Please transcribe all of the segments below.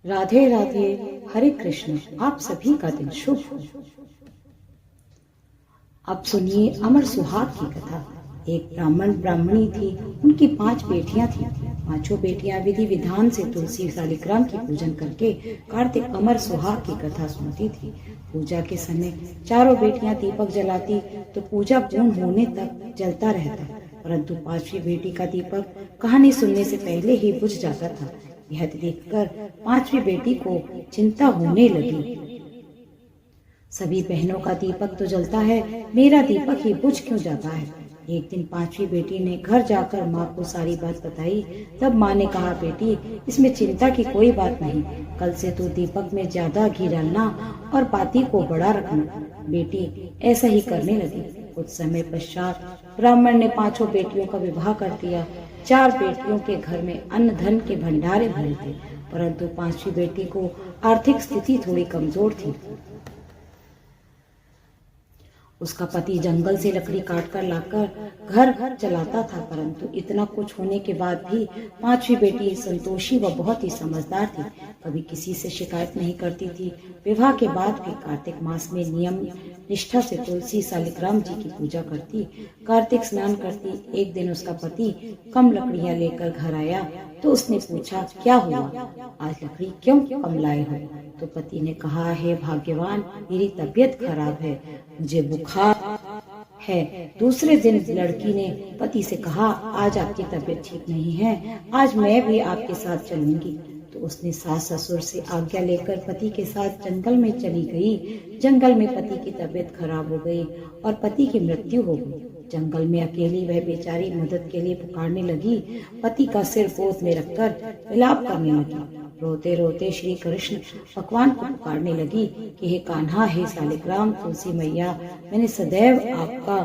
राधे राधे, हरे कृष्ण। आप सभी का दिन शुभ हो। अब सुनिए अमर सुहाग की कथा। एक ब्राह्मण ब्राह्मणी थी, उनकी 5 बेटियां थीं। पांचों बेटियां विधि विधान से तुलसी शालिग्राम की पूजन करके कार्तिक अमर सुहाग की कथा सुनती थी। पूजा के समय चारों बेटियां दीपक जलाती तो पूजा पूर्ण होने तक जलता रहता, परंतु 5वीं बेटी का दीपक कहानी सुनने से पहले ही बुझ जाता था। यह देखकर 5वीं बेटी को चिंता होने लगी। सभी बहनों का दीपक तो जलता है, मेरा दीपक ही बुझ क्यों जाता है। एक दिन 5वीं बेटी ने घर जाकर माँ को सारी बात बताई। तब माँ ने कहा, बेटी इसमें चिंता की कोई बात नहीं, कल से तू दीपक में ज्यादा घी डालना और बाती को बड़ा रखना। बेटी ऐसा ही करने लगी। कुछ समय पश्चात ब्राह्मण ने 5 बेटियों का विवाह कर दिया। 4 बेटियों के घर में अन्न धन के भंडारे भरे थे, परंतु 5वीं बेटी को आर्थिक स्थिति थोड़ी कमजोर थी। उसका पति जंगल से लकड़ी काटकर लाकर घर चलाता था, परंतु इतना कुछ होने के बाद भी 5वीं बेटी संतोषी व बहुत ही समझदार थी। कभी किसी से शिकायत नहीं करती थी। विवाह के बाद भी कार्तिक मास में नियम निष्ठा से तुलसी शालिग्राम जी की पूजा करती, कार्तिक स्नान करती। एक दिन उसका पति कम लकड़ियां लेकर घर आया तो उसने पूछा, क्या हुआ, आज लकड़ी क्यों कम लाए हो। तो पति ने कहा, हे भाग्यवान, मेरी तबीयत खराब है, मुझे बुखार है। दूसरे दिन लड़की ने पति से कहा, आज आपकी तबीयत ठीक नहीं है, आज मैं भी आपके साथ चलूंगी। तो उसने सास ससुर से आज्ञा लेकर पति के साथ जंगल में चली गई। जंगल में पति की तबीयत खराब हो गई और पति की मृत्यु हो गई। जंगल में अकेली वह बेचारी मदद के लिए पुकारने लगी। पति का सिर गोद में रखकर विलाप करने लगी। रोते रोते श्री कृष्ण भगवान को पुकारने लगी कि हे कान्हा, हे शालिग्राम, तुलसी मैया, मैंने सदैव आपका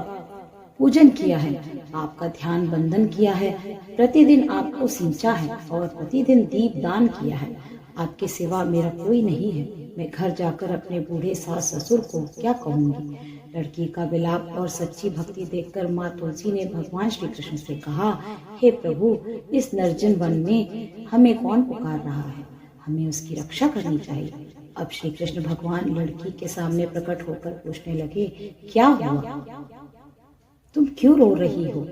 पूजन किया है, आपका ध्यान बंधन किया है, प्रतिदिन आपको सींचा है और प्रतिदिन दीप दान किया है। आपके सिवा मेरा कोई नहीं है। मैं घर जाकर अपने बूढ़े सास ससुर को क्या कहूंगी। लड़की का विलाप और सच्ची भक्ति देखकर माँ तुलसी ने भगवान श्री कृष्ण से कहा, हे प्रभु, इस निर्जन वन में हमें कौन पुकार रहा है, हमें उसकी रक्षा करनी चाहिए। अब श्री कृष्ण भगवान लड़की के सामने प्रकट होकर पूछने लगे, क्या हुआ, तुम क्यों रो रही हो।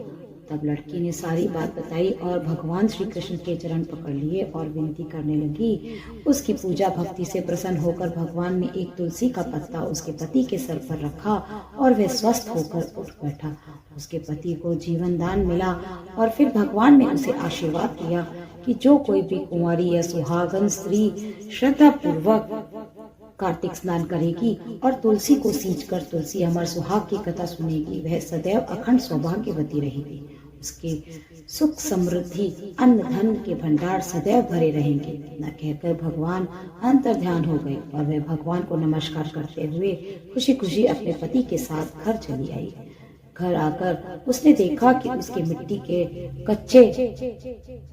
तब लड़की ने सारी बात बताई और भगवान श्री कृष्ण के चरण पकड़ लिए और विनती करने लगी। उसकी पूजा भक्ति से प्रसन्न होकर भगवान ने एक तुलसी का पत्ता उसके पति के सर पर रखा और वह स्वस्थ होकर उठ बैठा। उसके पति को जीवन दान मिला और फिर भगवान ने उसे आशीर्वाद दिया कि जो कोई भी कुंवारी या सुहागन स्त्री श्रद्धा पूर्वक कार्तिक स्नान करेगी और तुलसी को सींचकर तुलसी अमर सुहाग की कथा सुनेगी, वह सदैव अखंड सौभाग्यवती रहेगी। उसके सुख समृद्धि अन्न धन के भंडार सदैव भरे रहेंगे। न कहकर भगवान अंतर ध्यान हो गए और वह भगवान को नमस्कार करते हुए खुशी खुशी अपने पति के साथ घर चली आई। घर आकर उसने देखा कि उसके मिट्टी के कच्चे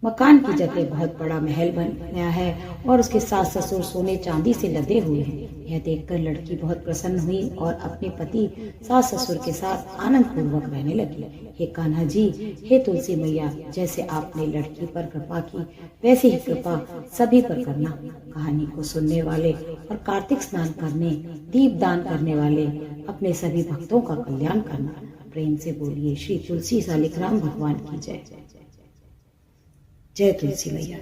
मकान की जगह बहुत बड़ा महल बन गया है और उसके सास ससुर सोने चांदी से लदे हुए हैं। यह देखकर लड़की बहुत प्रसन्न हुई और अपने पति सास ससुर के साथ आनंद पूर्वक रहने लगी। हे कान्हा जी, हे तुलसी मैया, जैसे आपने लड़की पर कृपा की वैसे ही कृपा सभी पर करना। कहानी को सुनने वाले और कार्तिक स्नान करने, दीप दान करने वाले अपने सभी भक्तों का कल्याण करना। प्रेम से बोलिए श्री तुलसी शालिग्राम भगवान की जय। जय तुलसी मैया।